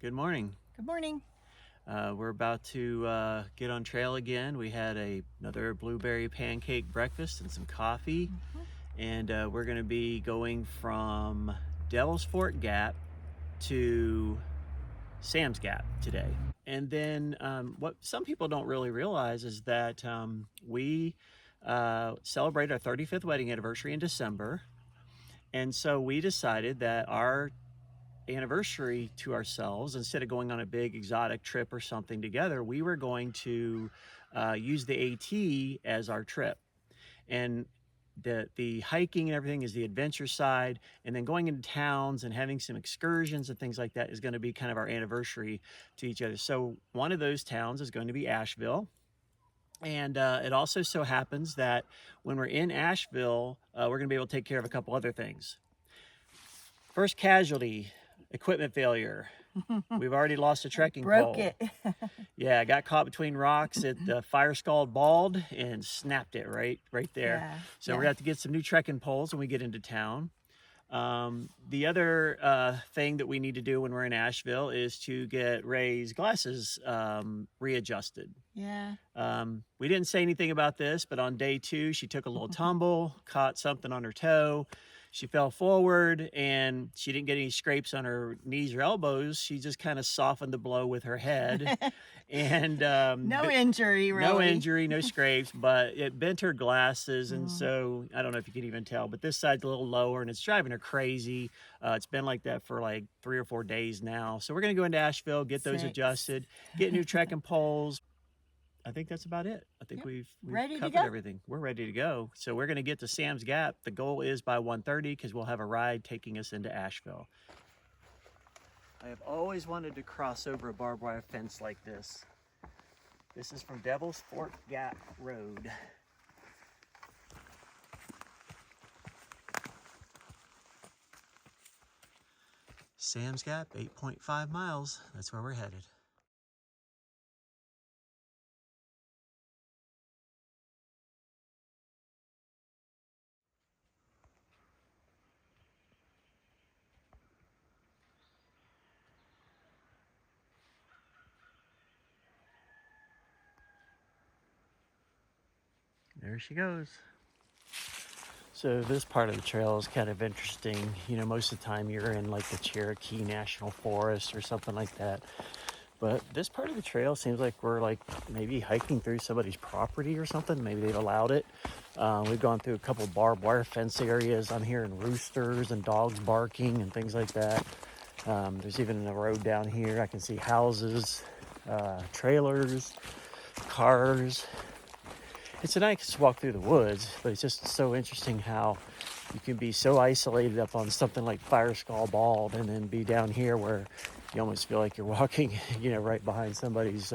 Good morning. Good morning. We're about to get on trail again. We had another blueberry pancake breakfast and some coffee, and we're going to be going from Devil's Fort Gap to Sam's Gap today. And then what some people don't really realize is that we celebrate our 35th wedding anniversary in December. And so we decided that our anniversary to ourselves, instead of going on a big exotic trip or something together, we were going to use the AT as our trip. And the hiking and everything is the adventure side, and then going into towns and having some excursions and things like that is going to be kind of our anniversary to each other. So one of those towns is going to be Asheville. And it also so happens that when we're in Asheville, we're going to be able to take care of a couple other things. First casualty, equipment failure. We've already lost a trekking Broke pole. it. Yeah, I got caught between rocks at the Fire Scald Bald and snapped it right there. Yeah, So yeah. we're gonna have to get some new trekking poles when we get into town. The other thing that we need to do when we're in Asheville is to get Rae's glasses readjusted. Yeah. We didn't say anything about this, but on day 2, she took a little tumble, caught something on her toe. She fell forward and she didn't get any scrapes on her knees or elbows. She just kind of softened the blow with her head. And no injury, really. No injury, no scrapes, but it bent her glasses. And so I don't know if you can even tell, but this side's a little lower and it's driving her crazy. It's been like that for like 3 or 4 days now. So we're going to go into Asheville, get those 6. adjusted, get new trekking poles. I think that's about it. I think we've Ready to covered go? everything. We're ready to go. So we're going to get to Sam's Gap. The goal is by 1:30 because we'll have a ride taking us into Asheville. I have always wanted to cross over a barbed wire fence like this. This is from Devil's Fort Gap Road. Sam's Gap, 8.5 miles. That's where we're headed. There she goes. So this part of the trail is kind of interesting. You know, most of the time you're in like the Cherokee National Forest or something like that. But this part of the trail seems like we're like maybe hiking through somebody's property or something. Maybe they've allowed it. We've gone through a couple barbed wire fence areas. I'm hearing roosters and dogs barking and things like that. There's even a road down here. I can see houses, trailers, cars. It's a nice walk through the woods, but it's just so interesting how you can be so isolated up on something like Fire Scald Bald and then be down here where you almost feel like you're walking, you know, right behind somebody's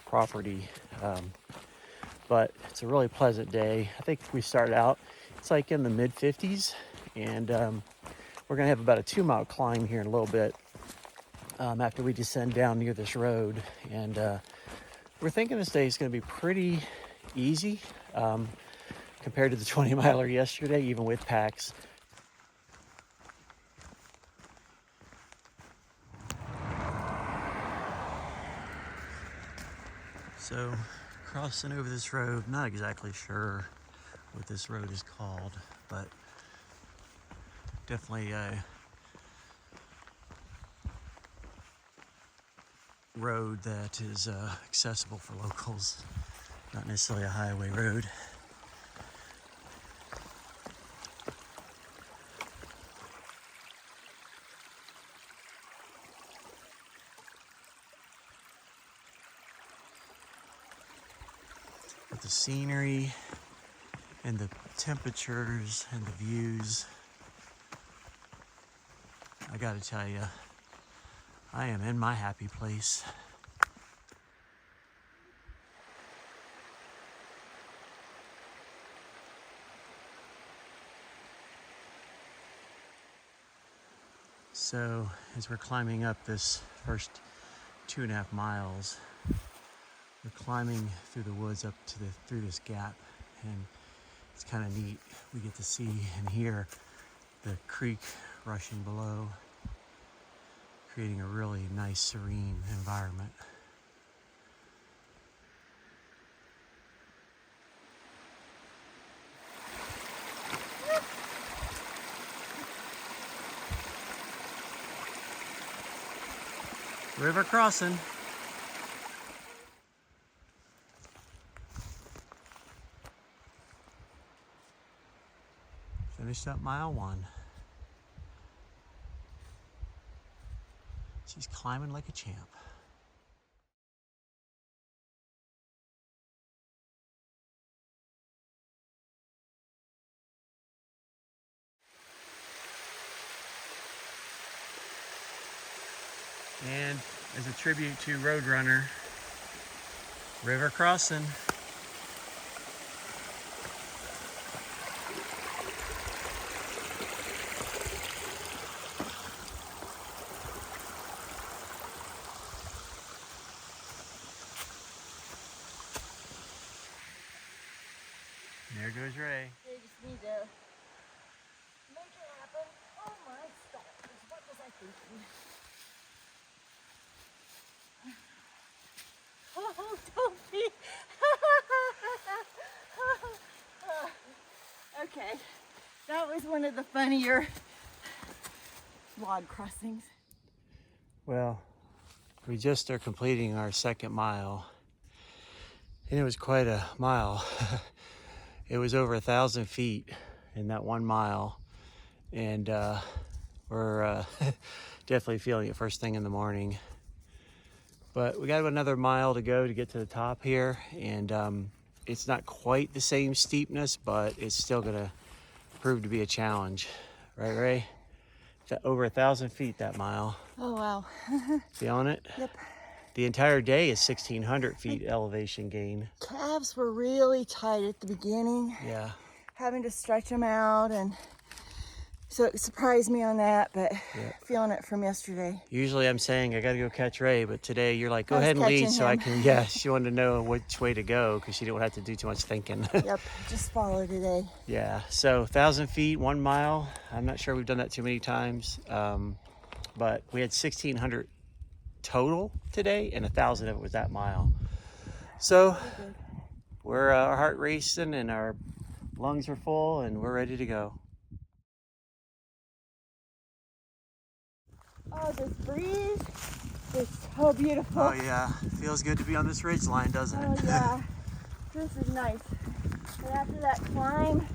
property. But it's a really pleasant day. I think we started out, it's like in the mid 50s, and we're gonna have about a 2-mile climb here in a little bit after we descend down near this road. And we're thinking this day is gonna be pretty easy compared to the 20-miler yesterday, even with packs. So crossing over this road, not exactly sure what this road is called, but definitely a road that is accessible for locals, not necessarily a highway road. But the scenery and the temperatures and the views, I gotta tell you, I am in my happy place. So as we're climbing up this first 2.5 miles, we're climbing through the woods up to through this gap, and it's kind of neat. We get to see and hear the creek rushing below. creating a really nice, serene environment. River crossing. Finished up mile 1. She's climbing like a champ. And as a tribute to Roadrunner, river crossing. There goes Rae. They just need to make it happen. Oh my stars, what was I thinking? Oh, don't be. Okay, that was one of the funnier log crossings. Well, we just are completing our 2nd mile, and it was quite a mile. It was over 1,000 feet in that 1 mile, and we're definitely feeling it first thing in the morning. But we got another mile to go to get to the top here, and it's not quite the same steepness, but it's still gonna prove to be a challenge. Right, Rae? Over 1,000 feet that mile. Oh wow. Feeling it? Yep. The entire day is 1,600 feet elevation gain. Calves were really tight at the beginning. Yeah. Having to stretch them out, and so it surprised me on that, but feeling it from yesterday. Usually I'm saying I gotta go catch Rae, but today you're like, go I was ahead and lead catching so I him. can, yeah, she wanted to know which way to go because she didn't have to do too much thinking. Yep, just follow today. Yeah, so 1,000 feet, 1 mile. I'm not sure we've done that too many times, but we had 1,600 total today, and 1,000 of it was that mile. So we're our heart racing and our lungs are full and we're ready to go. Oh, this breeze is so beautiful. Oh yeah, feels good to be on this ridge line, doesn't it? Oh yeah, this is nice. And after that climb,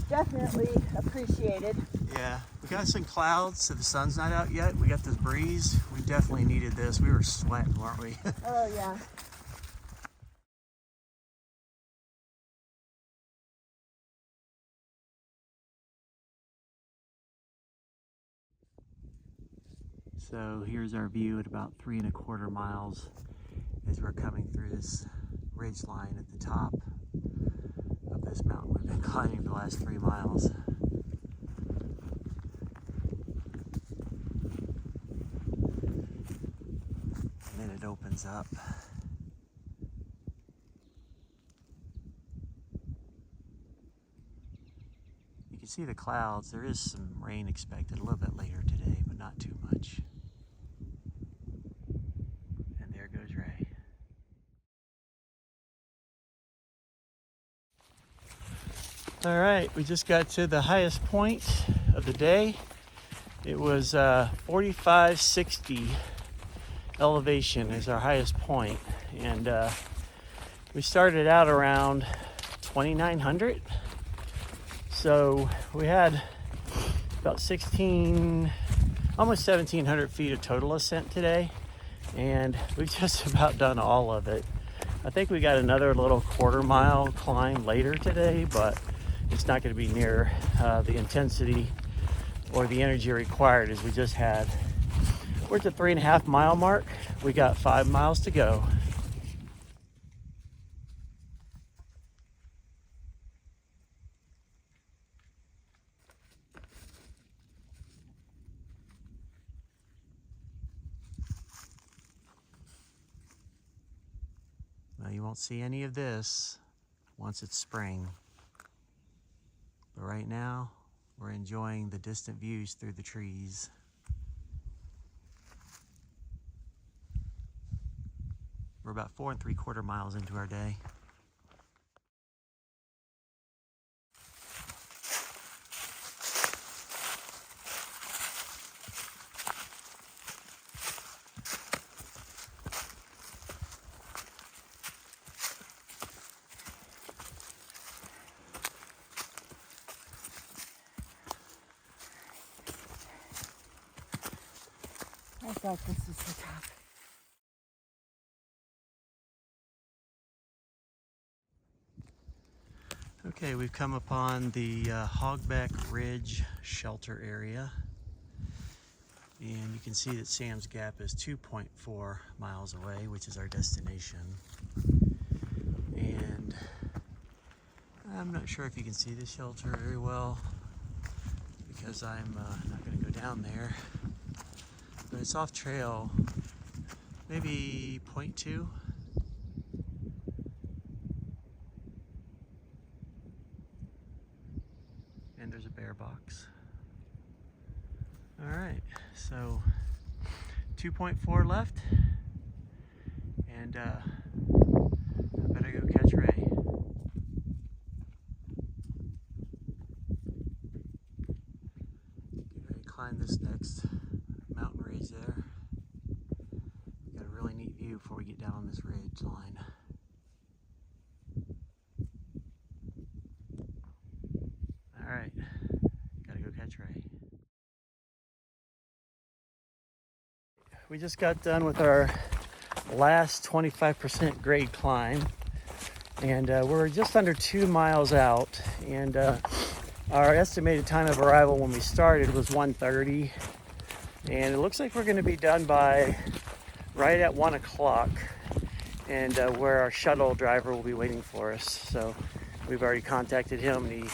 definitely appreciated. Yeah, we got some clouds, so the sun's not out yet. We got this breeze. We definitely needed this. We were sweating, weren't we? Oh yeah. So here's our view at about 3¼ miles as we're coming through this ridge line at the top of this mountain we've been climbing for the last 3 miles. And then it opens up. You can see the clouds. There is some rain expected a little bit later today, but not too much. And there goes Rae. All right, we just got to the highest point of the day. It was 4560 elevation is our highest point, and we started out around 2,900. So we had about almost 1,700 feet of total ascent today, and we've just about done all of it. I think we got another little 1/4 mile climb later today, but it's not going to be near the intensity or the energy required as we just had. We're at the 3.5 mile mark. We got 5 miles to go. Now you won't see any of this once it's spring. But right now, we're enjoying the distant views through the trees. We're about 4 3/4 miles into our day. I thought this was the top. Okay, we've come upon the Hogback Ridge shelter area. And you can see that Sam's Gap is 2.4 miles away, which is our destination. And I'm not sure if you can see the shelter very well because I'm not going to go down there. But it's off trail, maybe 0.2. And there's a bear box. All right, so 2.4 left, and I better go catch Rae. Get ready to climb this next mountain ridge there. We got a really neat view before we get down on this ridge line. All right, gotta go catch Rae. We just got done with our last 25% grade climb, and we're just under 2 miles out, and our estimated time of arrival when we started was 1:30, and it looks like we're going to be done by right at 1 o'clock, and where our shuttle driver will be waiting for us. So we've already contacted him, and he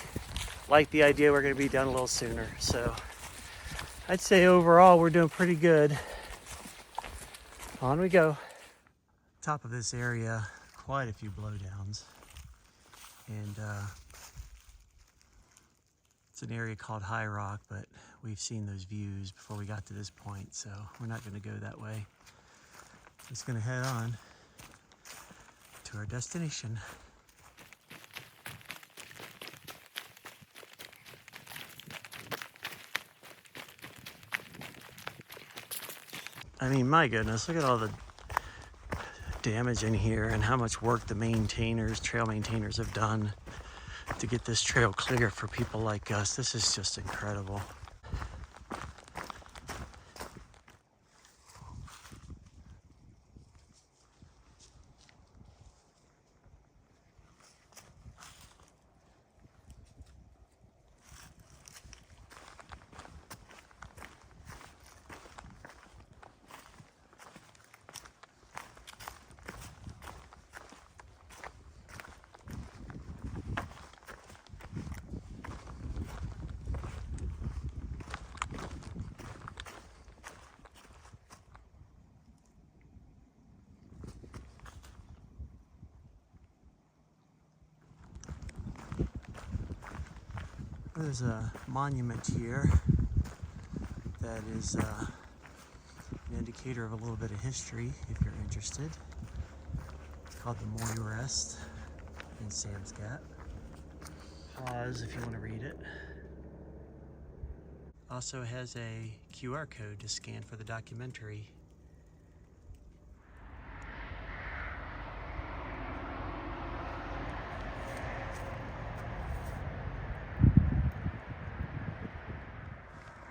liked the idea we're going to be done a little sooner. So I'd say overall we're doing pretty good. On we go. Top of this area, quite a few blowdowns, and it's an area called High Rock, but we've seen those views before we got to this point, so we're not going to go that way. Just going to head on to our destination. I mean, my goodness, look at all the damage in here and how much work the trail maintainers have done to get this trail clear for people like us. This is just incredible. There's a monument here that is an indicator of a little bit of history, if you're interested. It's called the Moy Rest in Sam's Gap. Pause if you want to read it. Also has a QR code to scan for the documentary.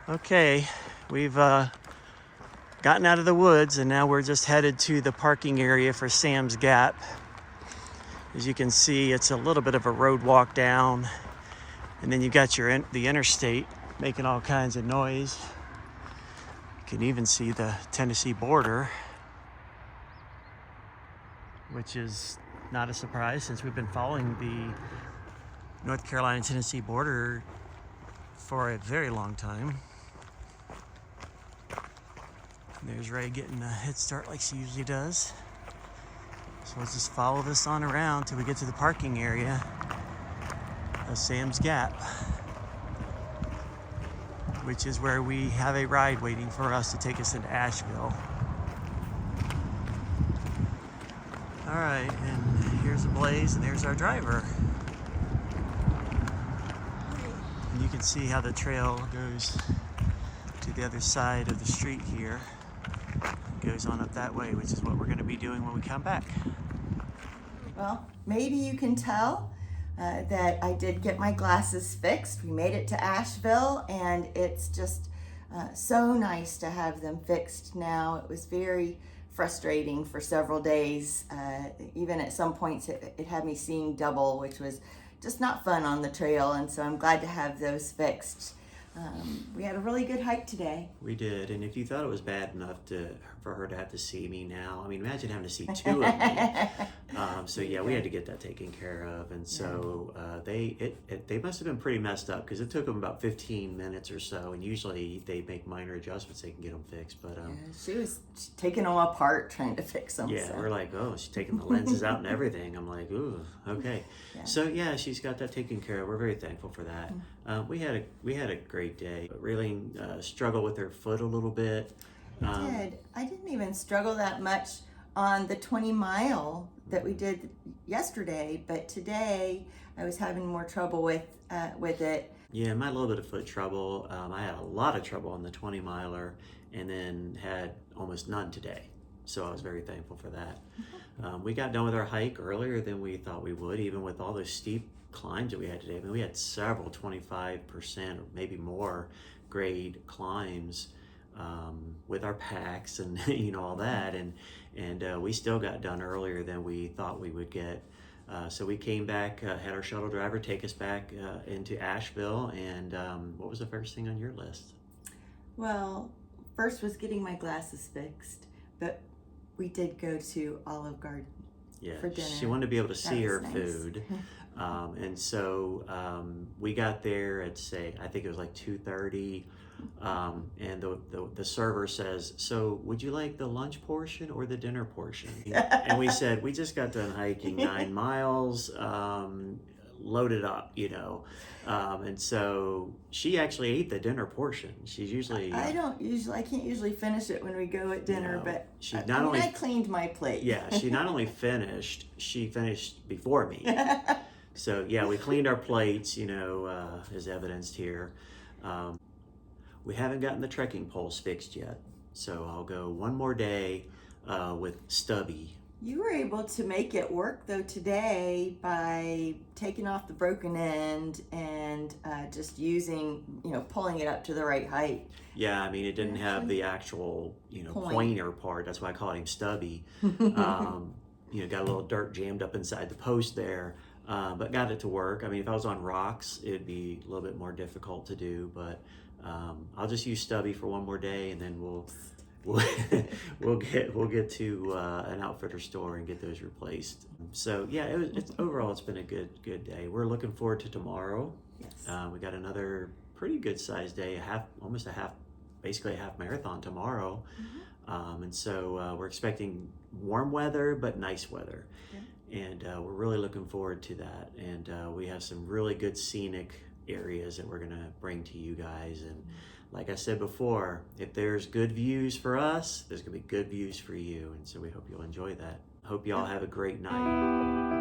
Okay, we've gotten out of the woods and now we're just headed to the parking area for Sam's Gap. As you can see, it's a little bit of a road walk down, and then you got the interstate making all kinds of noise. You can even see the Tennessee border, which is not a surprise since we've been following the North Carolina-Tennessee border for a very long time. There's Rae getting a head start like she usually does. So let's just follow this on around till we get to the parking area of Sam's Gap, which is where we have a ride waiting for us to take us into Asheville. All right, and here's a Blaze, and there's our driver. And you can see how the trail goes to the other side of the street here. It goes on up that way, which is what we're going to be doing when we come back. Well, maybe you can tell that I did get my glasses fixed. We made it to Asheville, and it's just so nice to have them fixed now. It was very frustrating for several days. Even at some points, it had me seeing double, which was just not fun on the trail, and so I'm glad to have those fixed. We had a really good hike today. We did, and if you thought it was bad enough for her to have to see me now, I mean, imagine having to see two of me. So yeah, we had to get that taken care of, and so they must have been pretty messed up because it took them about 15 minutes or so, and usually they make minor adjustments, they can get them fixed. But she was taking them apart trying to fix them. yeah, so. We're like, oh, she's taking the lenses out and everything. I'm like, ooh, okay. Yeah. So yeah, she's got that taken care of. We're very thankful for that. We had a great day. Really struggled with her foot a little bit. I didn't even struggle that much on the 20-mile that we did yesterday, but today I was having more trouble with it. Yeah, my little bit of foot trouble. I had a lot of trouble on the 20-miler, and then had almost none today. So I was very thankful for that. We got done with our hike earlier than we thought we would, even with all those steep climbs that we had today. I mean, we had several 25% or maybe more grade climbs with our packs and all that, and we still got done earlier than we thought we would get. So we came back, had our shuttle driver take us back into Asheville. And what was the first thing on your list? Well, first was getting my glasses fixed, but we did go to Olive Garden for dinner. She wanted to be able to see her nice. food. And so we got there at, I think it was like 2:30. And the server says, so would you like the lunch portion or the dinner portion? And we said, we just got done hiking 9 miles, loaded up, and so she actually ate the dinner portion. She's usually I can't usually finish it when we go at dinner, but she I cleaned my plate. Yeah, she not only finished, she finished before me. So yeah, we cleaned our plates, as evidenced here. We haven't gotten the trekking poles fixed yet, so I'll go one more day with Stubby. You were able to make it work though today by taking off the broken end and just using, pulling it up to the right height. Yeah, I mean, it didn't have the actual, pointer part. That's why I called him Stubby. Got a little dirt jammed up inside the post there, but got it to work. I mean, if I was on rocks, it'd be a little bit more difficult to do, but I'll just use Stubby for one more day, and then we'll get to an outfitter store and get those replaced. So yeah, overall it's been a good day. We're looking forward to tomorrow. Yes. We got another pretty good sized day, basically a half marathon tomorrow. And so we're expecting warm weather but nice weather. Yeah. And we're really looking forward to that. And we have some really good scenic areas that we're gonna bring to you guys. And like I said before, if there's good views for us, there's gonna be good views for you. And so we hope you'll enjoy that. Hope you all have a great night.